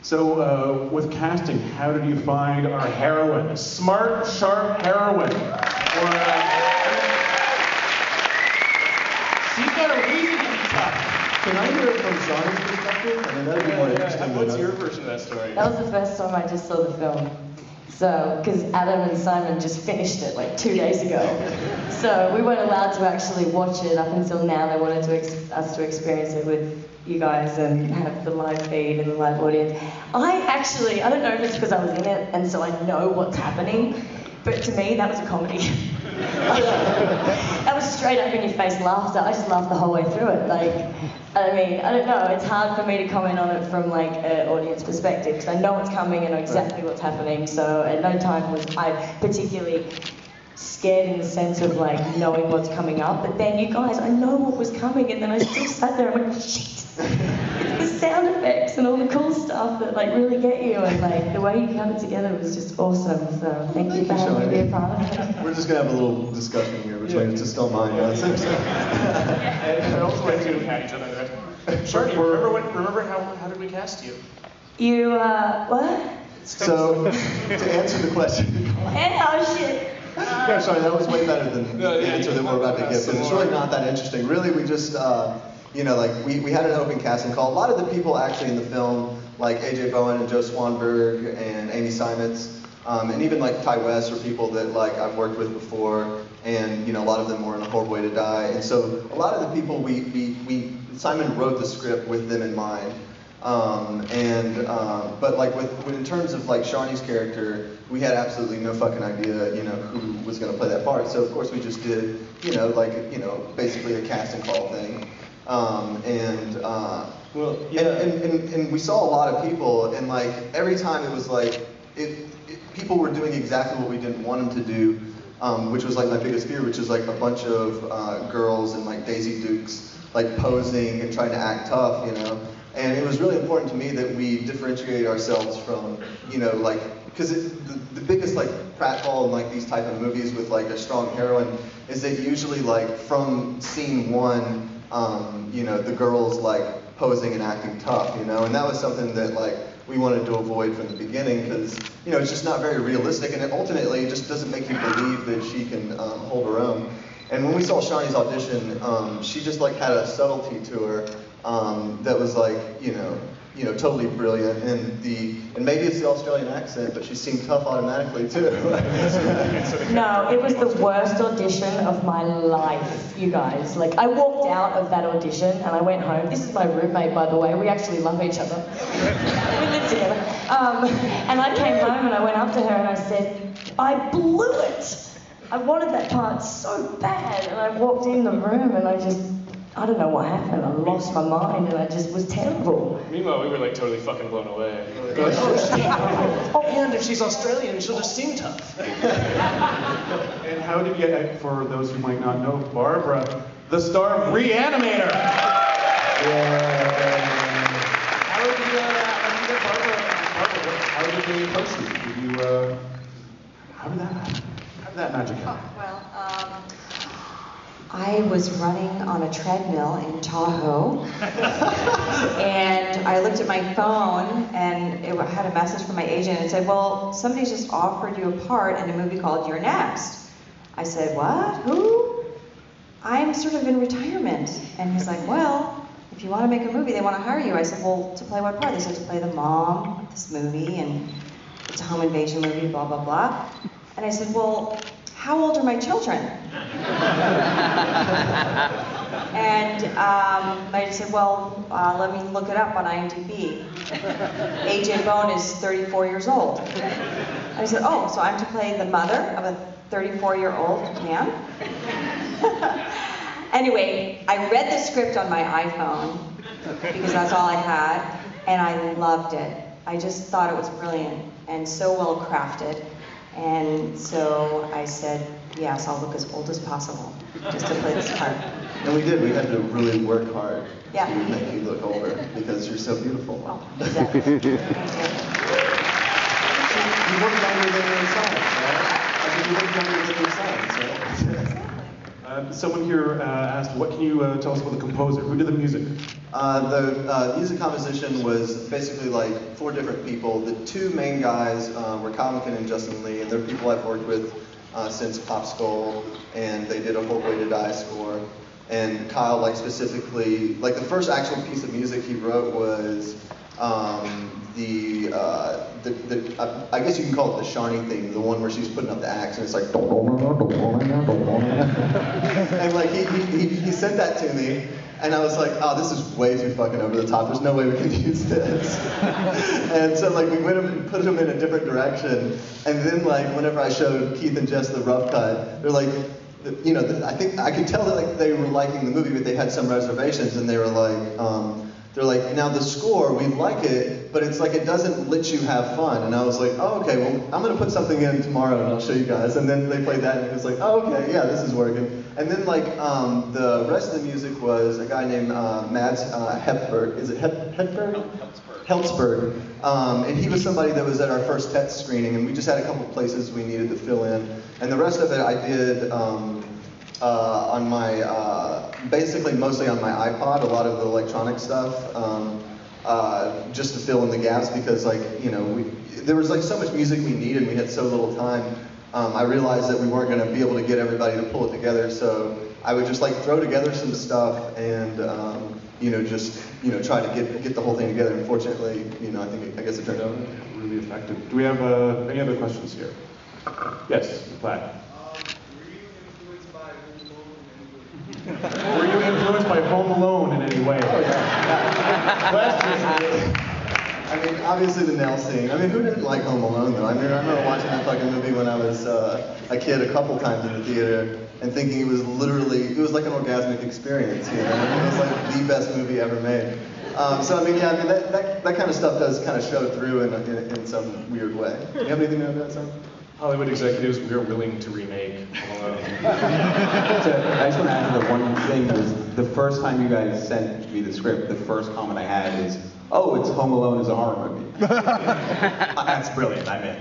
So, with casting, how did you find our heroine? A smart, sharp heroine. Or, she's got a reason to be tough. Can I hear it from Sharni's perspective? I mean, that'd be more interesting. What's your version of that story? That was the first time I just saw the film. So, because Adam and Simon just finished it like 2 days ago. So we weren't allowed to actually watch it up until now. They wanted us to experience it with you guys and have the live feed and the live audience. I don't know if it's because I was in it and so I know what's happening, but to me that was a comedy. That was straight up in your face laughter. I just laughed the whole way through it. I mean, I don't know, it's hard for me to comment on it from like an audience perspective because I know what's coming and know exactly what's happening, so at no time was I particularly scared in the sense of like knowing what's coming up, but then you guys, I know what was coming and then I still sat there and went, shit! It's the sound effects and all the cool stuff that like really get you, and like the way you cut it together was just awesome, so thank you for having me be a part of it. We're just going to have a little discussion here between it's just don't mind us. And also like to pat each other. Sharni, remember how did we cast you? You, what? So, to answer the question. Oh shit! Yeah, sorry, that was way better than the answer that we're about to get, but it's really not that interesting. Really, we just, you know, like, we had an open casting call. A lot of the people actually in the film, like AJ Bowen and Joe Swanberg and Amy Simons, and even like Ty West are people that like I've worked with before, and you know, a lot of them were in A Horrible Way to Die. And so a lot of the people Simon wrote the script with them in mind. But like in terms of like Sharni's character, we had absolutely no fucking idea, you know, who was going to play that part. So of course we just did, you know, like, you know, basically a casting call thing. And we saw a lot of people, and like every time it was like, people were doing exactly what we didn't want them to do, which was like my biggest fear, which is like a bunch of girls and like Daisy Dukes like posing and trying to act tough, you know. And it was really important to me that we differentiate ourselves from, you know, like, because the biggest like pratfall in like these type of movies with like a strong heroine is that usually like from scene one, you know, the girl's like posing and acting tough, you know, and that was something that like we wanted to avoid from the beginning because, you know, it's just not very realistic, and it ultimately just doesn't make you believe that she can hold her own. And when we saw Sharni's audition, she just like had a subtlety to her that was like, you know, totally brilliant. And maybe it's the Australian accent, but she seemed tough automatically too. No, it was the worst audition of my life, you guys. Like, I walked out of that audition and I went home. This is my roommate, by the way. We actually love each other. We live together. And I came home and I went up to her and I said, I blew it. I wanted that part so bad. And I walked in the room and I don't know what happened. I lost my mind and I just was terrible. Meanwhile, we were like totally fucking blown away. And if she's Australian, she'll just seem tough. And how did you, for those who might not know, Barbara, the star of Re-Animator. How did you get Barbara? How did they approach you? How did that happen? How did that magic happen? I was running on a treadmill in Tahoe, and I looked at my phone, and it had a message from my agent, and it said, well, somebody just offered you a part in a movie called You're Next. I said, what? Who? I'm sort of in retirement. And he's like, well, if you want to make a movie, they want to hire you. I said, well, to play what part? They said, to play the mom of this movie, and it's a home invasion movie, blah, blah, blah. And I said, well, how old are my children? And I said, well, let me look it up on IMDb. AJ Bowen is 34 years old. I said, oh, so I'm to play the mother of a 34-year-old man? Anyway, I read the script on my iPhone, because that's all I had, and I loved it. I just thought it was brilliant and so well crafted. And so I said, yes, I'll look as old as possible just to play this part. And we did. We had to really work hard to make you look older because you're so beautiful. Oh, exactly. Thank you. You look younger than your science, right? I think you look younger than your science, right? Exactly. Someone here asked, what can you tell us about the composer? Who did the music? The music composition was basically like 4 different people. The 2 main guys were Colin and Justin Lee, and they're people I've worked with since Pop Skull, and they did a whole Way to Die score. And Kyle, like specifically, like the first actual piece of music he wrote was I guess you can call it the Sharni theme, the one where she's putting up the axe and it's like and like he sent that to me and I was like, oh, this is way too fucking over the top. There's no way we can use this. And so like we went and put him in a different direction. And then like whenever I showed Keith and Jess the rough cut, they're like, you know, I think I could tell that like they were liking the movie, but they had some reservations, and they were like, they're like, now the score, we like it, but it's like it doesn't let you have fun. And I was like, oh, okay, well, I'm gonna put something in tomorrow and I'll show you guys. And then they played that and it was like, oh, okay, yeah, this is working. And then like the rest of the music was a guy named Mads Hepburg. Is it Hepburg? Heltzberg. And he was somebody that was at our first test screening, and we just had a couple places we needed to fill in. And the rest of it I did on my, basically mostly on my iPod, a lot of the electronic stuff, just to fill in the gaps because like, you know, there was like so much music we needed and we had so little time. I realized that we weren't going to be able to get everybody to pull it together, so I would just like throw together some stuff and, you know, just, you know, try to get the whole thing together. Unfortunately, you know, I guess it turned out really effective. Do we have any other questions here? Yes, Platt. Were you influenced by Home Alone in any way? Oh, yeah. I mean, obviously the nail scene. I mean, who didn't like Home Alone, though? I mean, I remember watching that fucking movie when I was a kid a couple times in the theater and thinking it was like an orgasmic experience, you know? It was like the best movie ever made. So, I mean, yeah, I mean, that kind of stuff does kind of show through in some weird way. Do you have anything to add to that, Sam? Hollywood executives, we're willing to remake Home Alone. I just want to add to the one thing was the first time you guys sent me the script, the first comment I had is, oh, it's Home Alone is a horror movie. That's brilliant, I'm in.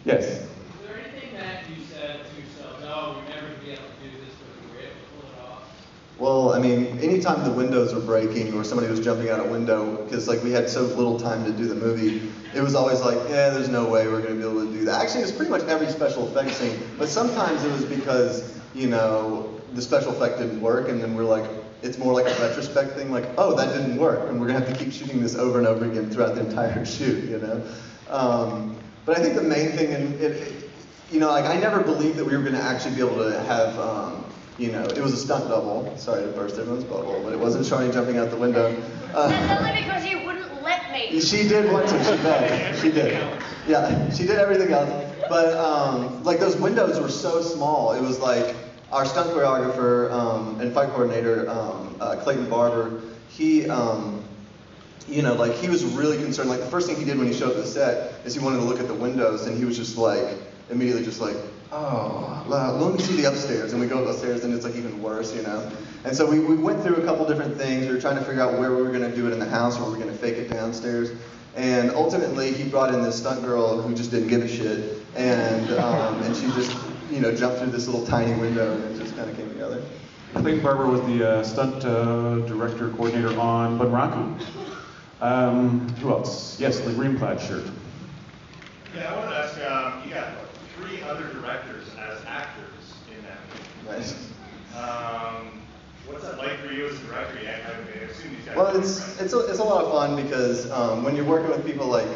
Yes? Is there anything that you said to yourself, oh, we're never going to be able to do this, but we were able to pull it off? Well, I mean, anytime the windows were breaking or somebody was jumping out a window, because like we had so little time to do the movie, it was always like, yeah, there's no way we're going to be able to do that. Actually, it was pretty much every special effects scene, but sometimes it was because, you know, the special effect didn't work, and then we're like, it's more like a retrospect thing, like, oh, that didn't work, and we're going to have to keep shooting this over and over again throughout the entire shoot, you know? But I think the main thing, you know, like I never believed that we were going to actually be able to have, you know, it was a stunt double. Sorry to burst everyone's bubble, but it wasn't Sharni jumping out the window. That's only because you wouldn't let me. She did want to, she begged. She did. Yeah, she did everything else. But like those windows were so small. It was like our stunt choreographer and fight coordinator, Clayton Barber, he, you know, like he was really concerned. Like the first thing he did when he showed up to the set is he wanted to look at the windows, and he was just like, immediately just like, oh, let me see the upstairs. And we go upstairs and it's like even worse, you know? And so we went through a couple different things. We were trying to figure out where we were going to do it in the house or we were going to fake it downstairs. And ultimately he brought in this stunt girl who just didn't give a shit. And she just, you know, jumped through this little tiny window and it just kind of came together. Clayton Barber was the stunt director coordinator on Bunraku. Who else? Yes, the green plaid shirt. Yeah, I wanted to ask, you got 3 other directors as actors in that movie. Nice. What's that like for you as a director? I assume these guys. Well, it's a lot of fun because when you're working with people like,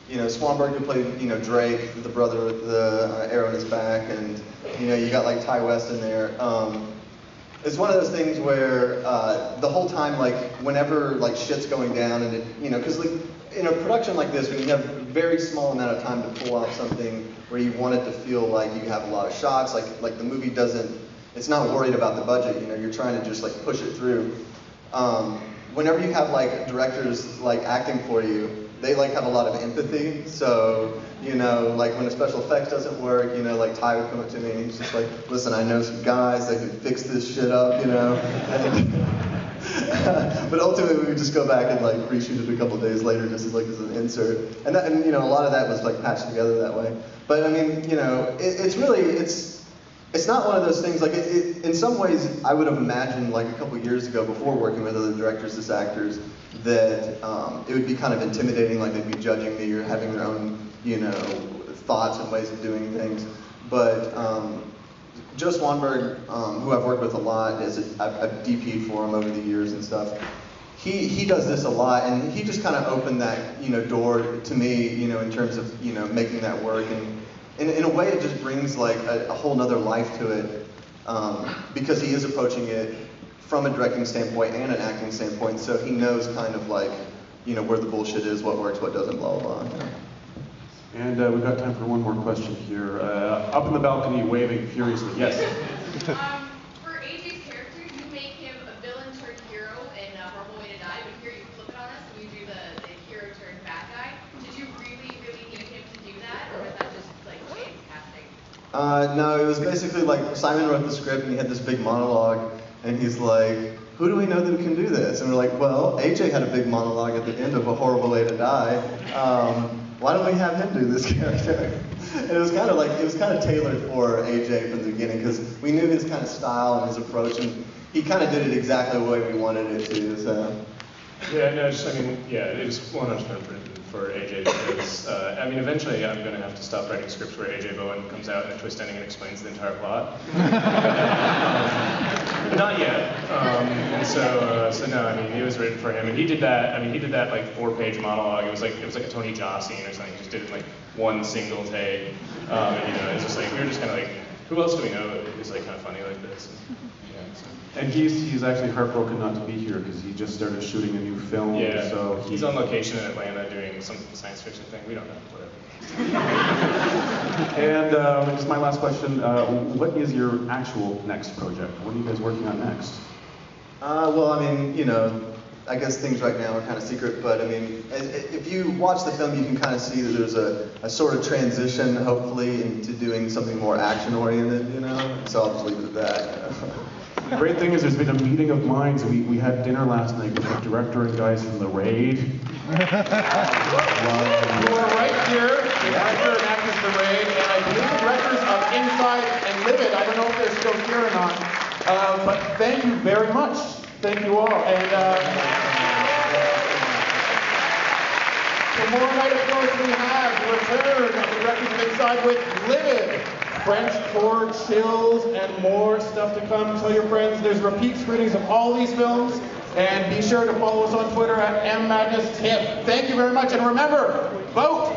you know, Swanberg who played, you know, Drake, the brother with the arrow in his back, and you know, you got like Ty West in there. It's one of those things where the whole time, like, whenever like shit's going down, and it, you know, because like in a production like this, when you have a very small amount of time to pull off something where you want it to feel like you have a lot of shots, like the movie doesn't, it's not worried about the budget, you know, you're trying to just like push it through. Whenever you have like directors like acting for you, they like have a lot of empathy, so, you know, like when a special effects doesn't work, you know, like Ty would come up to me and he's just like, listen, I know some guys that can fix this shit up, you know. But ultimately we would just go back and like reshoot it a couple days later just as like as an insert. And you know, a lot of that was like patched together that way. But I mean, you know, it's it's not one of those things, like, in some ways, I would have imagined, like, a couple years ago, before working with other directors as actors, that it would be kind of intimidating, like they'd be judging me or having their own, you know, thoughts and ways of doing things. But Joe Swanberg, who I've worked with a lot, I've DP'd for him over the years and stuff. He does this a lot, and he just kind of opened that, you know, door to me, you know, in terms of, you know, making that work. And in a way, it just brings like a whole nother life to it, because he is approaching it from a directing standpoint and an acting standpoint, so he knows kind of like, you know, where the bullshit is, what works, what doesn't, blah, blah, blah. And we've got time for one more question here. Up in the balcony, waving furiously. Yes? For AJ's character, you make him a villain turned hero in Horrible Way to Die, but here you flip it on us and you do the hero turned bad guy. Did you really, really need him to do that, or was that just like James casting? No, it was basically like Simon wrote the script and he had this big monologue, and he's like, who do we know that can do this? And we're like, well, AJ had a big monologue at the end of A Horrible Way to Die. Why don't we have him do this character? And it was kind of tailored for AJ from the beginning, because we knew his kind of style and his approach, and he kind of did it exactly the way we wanted it to, so. Yeah, no, it was 100% written for AJ, because, eventually I'm going to have to stop writing scripts where AJ Bowen comes out in a twist ending and explains the entire plot. But not yet. So no, it was written for him, and he did that. He did that like 4-page monologue. It was like a Tony Jaa scene or something. He just did it in like one single take. It's just like we were just kind of like, who else do we know who's like kind of funny like this? And he's actually heartbroken not to be here because he just started shooting a new film. Yeah. So he's on location in Atlanta doing some science fiction thing. We don't know. Whatever. And this is my last question. What is your actual next project? What are you guys working on next? I guess things right now are kind of secret, but if you watch the film, you can kind of see that there's a sort of transition, hopefully, into doing something more action-oriented, you know? So I'll just leave it at that. The great thing is there's been a meeting of minds. We had dinner last night with the director and guys from The Raid. Who are right here, the director and actors of The Raid, and I believe the directors of Inside and Livid. I don't know if they're still here or not. But thank you very much. Thank you all. And tomorrow night, of course, we have the return of the directors of Inside with Livid. French tour, chills, and more stuff to come. Tell your friends there's repeat screenings of all these films. And be sure to follow us on Twitter at MMadnessTIFF. Thank you very much. And remember, vote